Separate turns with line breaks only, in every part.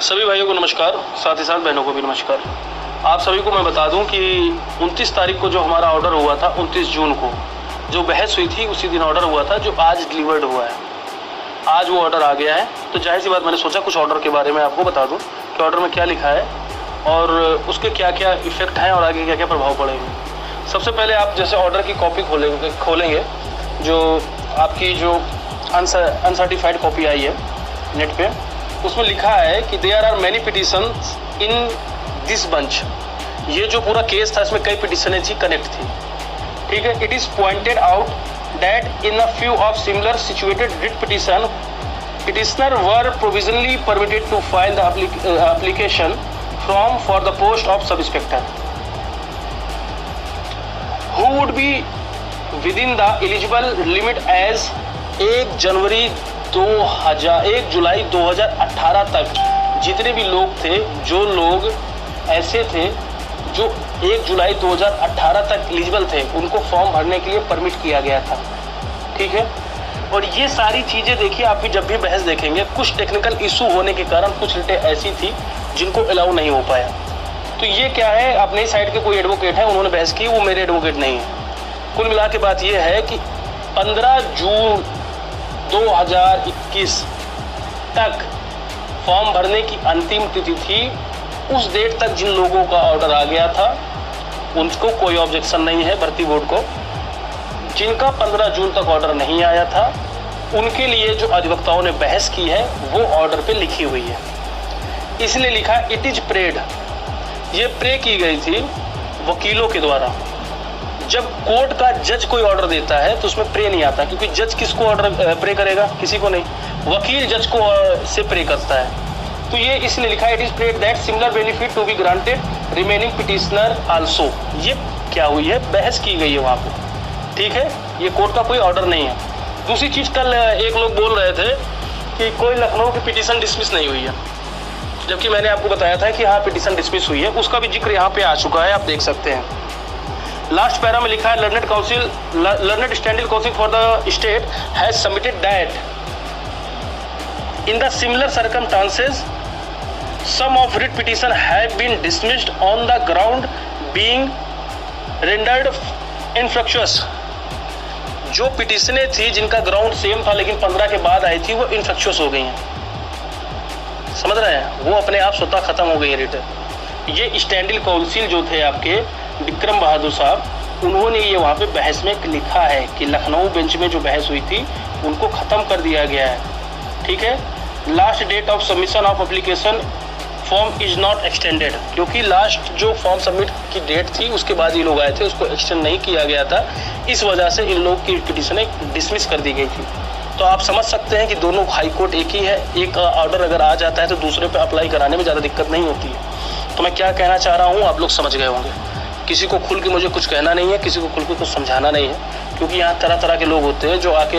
सभी भाइयों को नमस्कार, साथ ही साथ बहनों को भी नमस्कार। आप सभी को मैं बता दूं कि 29 तारीख को जो हमारा ऑर्डर हुआ था, 29 जून को जो बहस हुई थी उसी दिन ऑर्डर हुआ था, जो आज डिलीवर्ड हुआ है। आज वो ऑर्डर आ गया है, तो जाहिर सी बात मैंने सोचा कुछ ऑर्डर के बारे में आपको बता दूं कि ऑर्डर में क्या लिखा है और उसके क्या क्या इफ़ेक्ट हैं और आगे क्या क्या प्रभाव पड़ेंगे। सबसे पहले आप जैसे ऑर्डर की कॉपी खोलेंगे, जो आपकी जो अनसर्टिफाइड कॉपी आई है नेट पे, उसमें लिखा है कि there are many petitions in this bunch. ये जो पूरा केस था इसमें कई पिटिशनें थी, कनेक्ट थी, ठीक है। It is pointed out that in a few of similar situated writ petitioner were provisionally permitted to file the application for the post of sub-inspector who would be within the eligible limit as 1 जुलाई 2018 तक जितने भी लोग थे, जो लोग ऐसे थे जो 1 जुलाई 2018 तक एलिजिबल थे, उनको फॉर्म भरने के लिए परमिट किया गया था, ठीक है। और ये सारी चीज़ें देखिए, आप भी जब भी बहस देखेंगे, कुछ टेक्निकल इशू होने के कारण कुछ रिटें ऐसी थी जिनको अलाउ नहीं हो पाया। तो ये क्या है, अपनी साइड के कोई एडवोकेट है, उन्होंने बहस की, वो मेरे एडवोकेट नहीं है। कुल मिला के बात ये है कि 15 जून 2021 तक फॉर्म भरने की अंतिम तिथि थी। उस डेट तक जिन लोगों का ऑर्डर आ गया था उनको कोई ऑब्जेक्शन नहीं है भर्ती बोर्ड को। जिनका 15 जून तक ऑर्डर नहीं आया था, उनके लिए जो अधिवक्ताओं ने बहस की है वो ऑर्डर पे लिखी हुई है। इसलिए लिखा इट इज प्रेड। ये प्रे की गई थी वकीलों के द्वारा। जब कोर्ट का जज कोई ऑर्डर देता है तो उसमें प्रे नहीं आता, क्योंकि जज किसको ऑर्डर प्रे करेगा, किसी को नहीं। वकील जज को से प्रे करता है। तो ये इसलिए लिखा it is prayed that similar benefit to be granted remaining petitioner also. ये क्या हुई है, बहस की गई है वहाँ पे, ठीक है। ये कोर्ट का कोई ऑर्डर नहीं है। दूसरी चीज़, कल एक लोग बोल रहे थे कि कोई लखनऊ की पिटीशन डिसमिस नहीं हुई है, जबकि मैंने आपको बताया था कि हाँ पिटीशन डिसमिस हुई है। उसका भी जिक्र यहाँ पे आ चुका है, आप देख सकते हैं। लास्ट पैरा में लिखा है learned standing counsel for the state has submitted that in the similar circumstances some of writ petition have been dismissed on the ground being rendered infructuous. जो पिटिशनें थी जिनका ग्राउंड सेम था लेकिन 15 के बाद आई थी, वो इनफ्रक्चुअस हो गई हैं, समझ रहे हैं, वो अपने आप स्वतः खत्म हो गई है रिट। ये स्टैंडिंग काउंसिल जो थे आपके विक्रम बहादुर साहब, उन्होंने ये वहाँ पे बहस में लिखा है कि लखनऊ बेंच में जो बहस हुई थी उनको ख़त्म कर दिया गया है, ठीक है। Last date of submission of application form is not extended, क्योंकि लास्ट जो फॉर्म सबमिट की डेट थी उसके बाद ये लोग आए थे, उसको एक्सटेंड नहीं किया गया था। इस वजह से इन लोग की पिटीशनें डिसमिस कर दी गई थी। तो आप समझ सकते हैं कि दोनों हाई कोर्ट एक ही है। एक ऑर्डर अगर आ जाता है तो दूसरे पे अप्लाई कराने में ज़्यादा दिक्कत नहीं होती है। तो मैं क्या कहना चाह रहा हूँ आप लोग समझ गए होंगे। किसी को खुल के मुझे कुछ कहना नहीं है, किसी को खुल के कुछ समझाना नहीं है, क्योंकि यहाँ तरह तरह के लोग होते हैं जो आके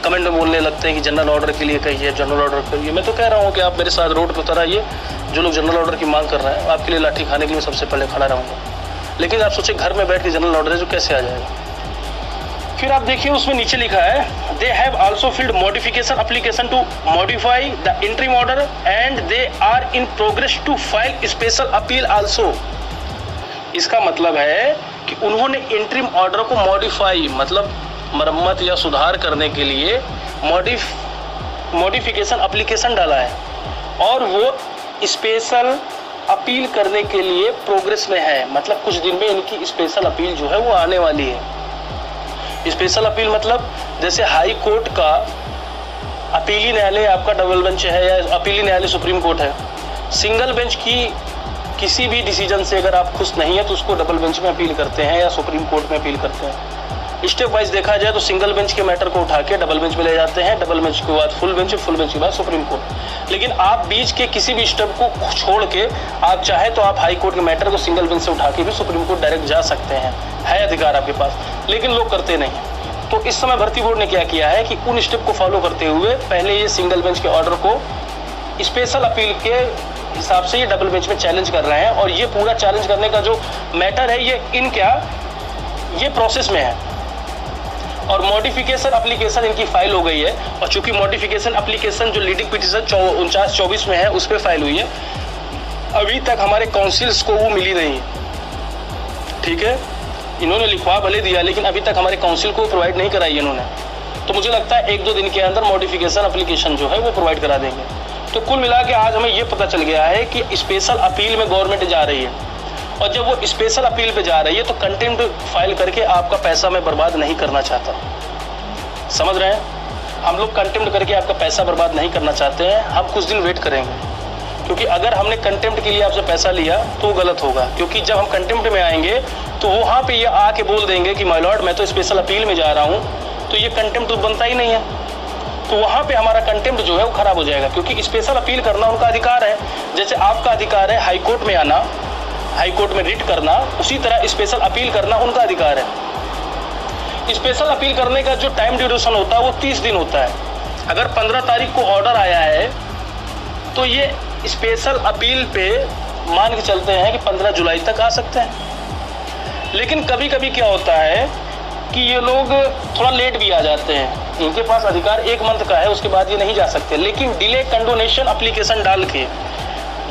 कमेंट में बोलने लगते हैं कि जनरल ऑर्डर के लिए कहिए, जनरल ऑर्डर करिए। मैं तो कह रहा हूँ कि आप मेरे साथ रोड पर उतर आइए, जो लोग जनरल ऑर्डर की मांग कर रहे हैं, आपके लिए लाठी खाने के लिए सबसे पहले खड़ा रहूँगा। लेकिन आप सोचिए घर में बैठ के जनरल ऑर्डर है जो कैसे आ जाएगा। फिर आप देखिए उसमें नीचे लिखा है they have also filed modification application to modify the interim order and they are in progress to file special appeal also. इसका मतलब है कि उन्होंने इंटरिम ऑर्डर को मॉडिफाई मतलब मरम्मत या सुधार करने के लिए मॉडिफिकेशन एप्लीकेशन डाला है और वो स्पेशल अपील करने के लिए प्रोग्रेस में है। मतलब कुछ दिन में इनकी स्पेशल अपील जो है वो आने वाली है। स्पेशल अपील मतलब जैसे हाई कोर्ट का अपीली न्यायालय आपका डबल बेंच है या अपीली न्यायालय सुप्रीम कोर्ट है। सिंगल बेंच की किसी भी डिसीजन से अगर आप खुश नहीं है तो उसको डबल बेंच में अपील करते हैं या सुप्रीम कोर्ट में अपील करते हैं। स्टेप वाइज देखा जाए तो सिंगल बेंच के मैटर को उठा के डबल बेंच में ले जाते हैं, डबल बेंच के बाद फुल बेंच, फुल बेंच के बाद सुप्रीम कोर्ट। लेकिन आप बीच के किसी भी स्टेप को छोड़ के आप चाहे तो आप हाई कोर्ट के मैटर को सिंगल बेंच से उठा के भी सुप्रीम कोर्ट डायरेक्ट जा सकते हैं, है अधिकार आपके पास, लेकिन लोग करते नहीं। तो इस समय भर्ती बोर्ड ने क्या किया है कि उन स्टेप को फॉलो करते हुए पहले ये सिंगल बेंच के ऑर्डर को स्पेशल अपील के हिसाब से ये डबल बेंच में चैलेंज कर रहे हैं। और ये पूरा चैलेंज करने का जो मैटर है ये प्रोसेस में है। और मॉडिफिकेशन एप्लीकेशन इनकी फाइल हो गई है। और चूंकि मॉडिफिकेशन एप्लीकेशन जो लीडिंग पिटीशन 49-24 में है उस पर फाइल हुई है, अभी तक हमारे काउंसिल्स को वो मिली नहीं है। ठीक है, इन्होंने लिखवा भले दिया लेकिन अभी तक हमारे काउंसिल को प्रोवाइड नहीं कराई इन्होंने। तो मुझे लगता है 1-2 दिन के अंदर मॉडिफिकेशन एप्लीकेशन जो है वो प्रोवाइड करा देंगे। तो कुल मिला के आज हमें ये पता चल गया है कि स्पेशल अपील में गवर्नमेंट जा रही है, और जब वो स्पेशल अपील पे जा रही है तो कंटेम्प्ट फाइल करके आपका पैसा मैं बर्बाद नहीं करना चाहता। समझ रहे हैं, हम लोग कंटेम्प्ट करके आपका पैसा बर्बाद नहीं करना चाहते हैं। हम कुछ दिन वेट करेंगे, क्योंकि अगर हमने कंटेम्प्ट के लिए आपसे पैसा लिया तो गलत होगा। क्योंकि जब हम कंटेम्प्ट में आएंगे तो वहाँ पे ये आके बोल देंगे कि माय लॉर्ड मैं तो स्पेशल अपील में जा रहा हूँ, तो ये कंटेम्प्ट तो बनता ही नहीं है। तो वहाँ पे हमारा कंटेम्प्ट जो है वो खराब हो जाएगा, क्योंकि स्पेशल अपील करना उनका अधिकार है। जैसे आपका अधिकार है हाई कोर्ट में आना, हाई कोर्ट में रिट करना, उसी तरह स्पेशल अपील करना उनका अधिकार है। स्पेशल अपील करने का जो टाइम ड्यूरेशन होता है वो 30 दिन होता है। अगर 15 तारीख को ऑर्डर आया है तो ये स्पेशल अपील पे मान के चलते हैं कि 15 जुलाई तक आ सकते हैं। लेकिन कभी कभी क्या होता है कि ये लोग थोड़ा लेट भी आ जाते हैं। इनके पास अधिकार 1 मंथ का है, उसके बाद ये नहीं जा सकते। लेकिन डिले कंडोनेशन एप्लीकेशन डाल के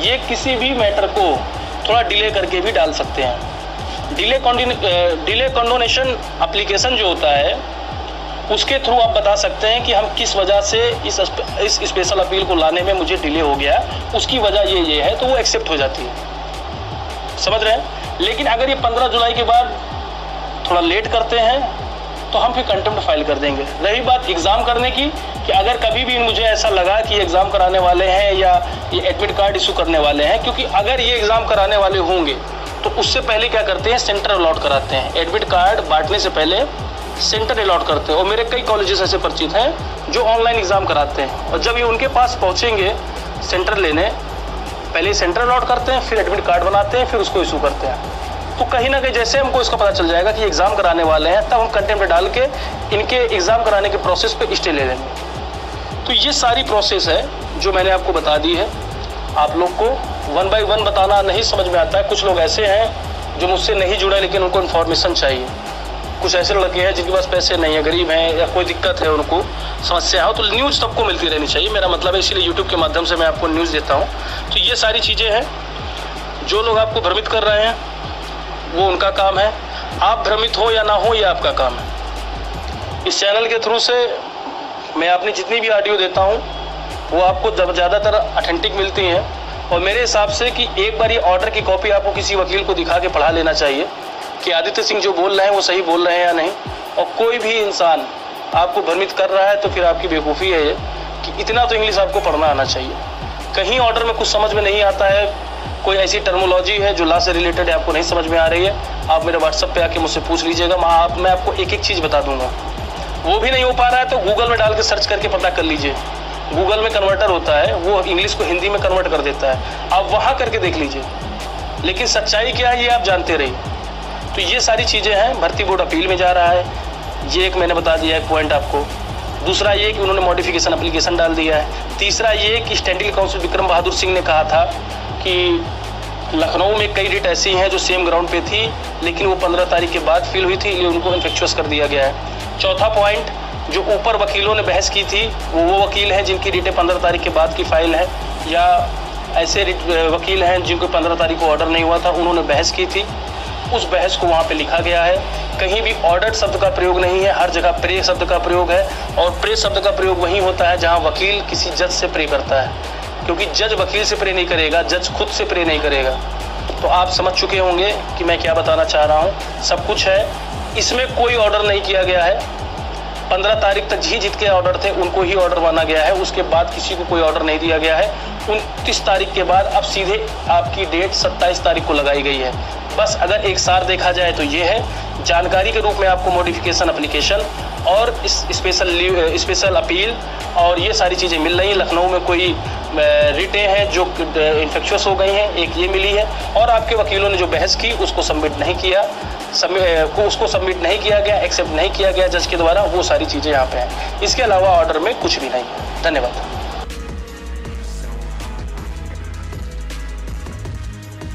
ये किसी भी मैटर को थोड़ा डिले करके भी डाल सकते हैं। डिले कंडोनेशन एप्लीकेशन जो होता है उसके थ्रू आप बता सकते हैं कि हम किस वजह से इस स्पेशल अपील को लाने में मुझे डिले हो गया, उसकी वजह ये है, तो वो एक्सेप्ट हो जाती है। समझ रहे हैं। लेकिन अगर ये 15 जुलाई के बाद थोड़ा लेट करते हैं तो हम फिर कंटेम्प्ट फाइल कर देंगे। रही बात एग्ज़ाम करने की, कि अगर कभी भी मुझे ऐसा लगा कि एग्ज़ाम कराने वाले हैं या ये एडमिट कार्ड इशू करने वाले हैं, क्योंकि अगर ये एग्ज़ाम कराने वाले होंगे तो उससे पहले क्या करते हैं, सेंटर अलॉट कराते हैं। एडमिट कार्ड बांटने से पहले सेंटर अलॉट करते हैं। और मेरे कई कॉलेजेस ऐसे परिचित हैं जो ऑनलाइन एग्ज़ाम कराते हैं, और जब ये उनके पास पहुँचेंगे सेंटर लेने, पहले सेंटर अलॉट करते हैं, फिर एडमिट कार्ड बनाते हैं, फिर उसको इशू करते हैं। तो कहीं ना कहीं जैसे हमको इसका पता चल जाएगा कि एग्ज़ाम कराने वाले हैं, तब हम कंटेम्प्ट डाल के इनके एग्ज़ाम कराने के प्रोसेस पे स्टे ले लेंगे। तो ये सारी प्रोसेस है जो मैंने आपको बता दी है। आप लोग को 1 by 1 बताना नहीं समझ में आता है। कुछ लोग ऐसे हैं जो मुझसे नहीं जुड़े लेकिन उनको इन्फॉर्मेशन चाहिए। कुछ ऐसे लड़के हैं जिनके पास पैसे नहीं है, गरीब हैं या कोई दिक्कत है, उनको समस्या हो, तो न्यूज़ सबको मिलती रहनी चाहिए। मेरा मतलब है, इसीलिए यूट्यूब के माध्यम से मैं आपको न्यूज़ देता हूँ। तो ये सारी चीज़ें हैं। जो लोग आपको भ्रमित कर रहे हैं वो उनका काम है, आप भ्रमित हो या ना हो ये आपका काम है। इस चैनल के थ्रू से मैं अपनी जितनी भी ऑडियो देता हूँ वो आपको ज़्यादातर ऑथेंटिक मिलती हैं। और मेरे हिसाब से कि एक बार ये ऑर्डर की कॉपी आपको किसी वकील को दिखा के पढ़ा लेना चाहिए कि आदित्य सिंह जो बोल रहे हैं वो सही बोल रहे हैं या नहीं। और कोई भी इंसान आपको भ्रमित कर रहा है तो फिर आपकी बेवकूफ़ी है ये कि इतना तो इंग्लिश आपको पढ़ना आना चाहिए। कहीं ऑर्डर में कुछ समझ में नहीं आता है, कोई ऐसी टर्मोलॉजी है जो लॉ से रिलेटेड है, आपको नहीं समझ में आ रही है, आप मेरे व्हाट्सएप पे आके मुझसे पूछ लीजिएगा। मैं आपको एक एक चीज़ बता दूंगा। वो भी नहीं हो पा रहा है तो गूगल में डाल के सर्च करके पता कर लीजिए। गूगल में कन्वर्टर होता है, वो इंग्लिश को हिंदी में कन्वर्ट कर देता है, आप वहाँ करके देख लीजिए। लेकिन सच्चाई क्या है ये आप जानते रहिए। तो ये सारी चीज़ें हैं। भर्ती बोर्ड अपील में जा रहा है, ये एक मैंने बता दिया एक पॉइंट आपको। दूसरा ये कि उन्होंने मॉडिफिकेशन एप्लीकेशन डाल दिया है। तीसरा ये कि स्टैंडिंग काउंसिल विक्रम बहादुर सिंह ने कहा था कि लखनऊ में कई रिट ऐसी हैं जो सेम ग्राउंड पे थी लेकिन वो 15 तारीख के बाद फिल हुई थी, इसलिए उनको इन्फेक्चुअस कर दिया गया है। चौथा पॉइंट, जो ऊपर वकीलों ने बहस की थी वो वकील हैं जिनकी रिटें 15 तारीख के बाद की फाइल है, या ऐसे वकील हैं जिनको 15 तारीख को ऑर्डर नहीं हुआ था, उन्होंने बहस की थी। उस बहस को वहाँ पे लिखा गया है। कहीं भी ऑर्डर शब्द का प्रयोग नहीं है, हर जगह प्रे शब्द का प्रयोग है। और प्रे शब्द का प्रयोग वहीं होता है जहाँ वकील किसी जज से प्रे करता है, क्योंकि जज वकील से प्रे नहीं करेगा, जज खुद से प्रे नहीं करेगा। तो आप समझ चुके होंगे कि मैं क्या बताना चाह रहा हूँ। सब कुछ है, इसमें कोई ऑर्डर नहीं किया गया है। 15 तारीख तक जितके ऑर्डर थे उनको ही ऑर्डर माना गया है, उसके बाद किसी को कोई ऑर्डर नहीं दिया गया है। 29 तारीख के बाद अब सीधे आपकी डेट 27 तारीख को लगाई गई है। बस अगर एक सार देखा जाए तो ये है, जानकारी के रूप में आपको मॉडिफिकेशन एप्लीकेशन और इस स्पेशल अपील और ये सारी चीज़ें मिल रही हैं। लखनऊ में कोई रिटें हैं जो इन्फेक्शस हो गई हैं, एक ये मिली है, और आपके वकीलों ने जो बहस की उसको सबमिट नहीं किया, उसको सबमिट नहीं किया गया, एक्सेप्ट नहीं किया गया जज के द्वारा। वो सारी चीज़ें यहाँ पे हैं। इसके अलावा ऑर्डर में कुछ भी नहीं है। धन्यवाद।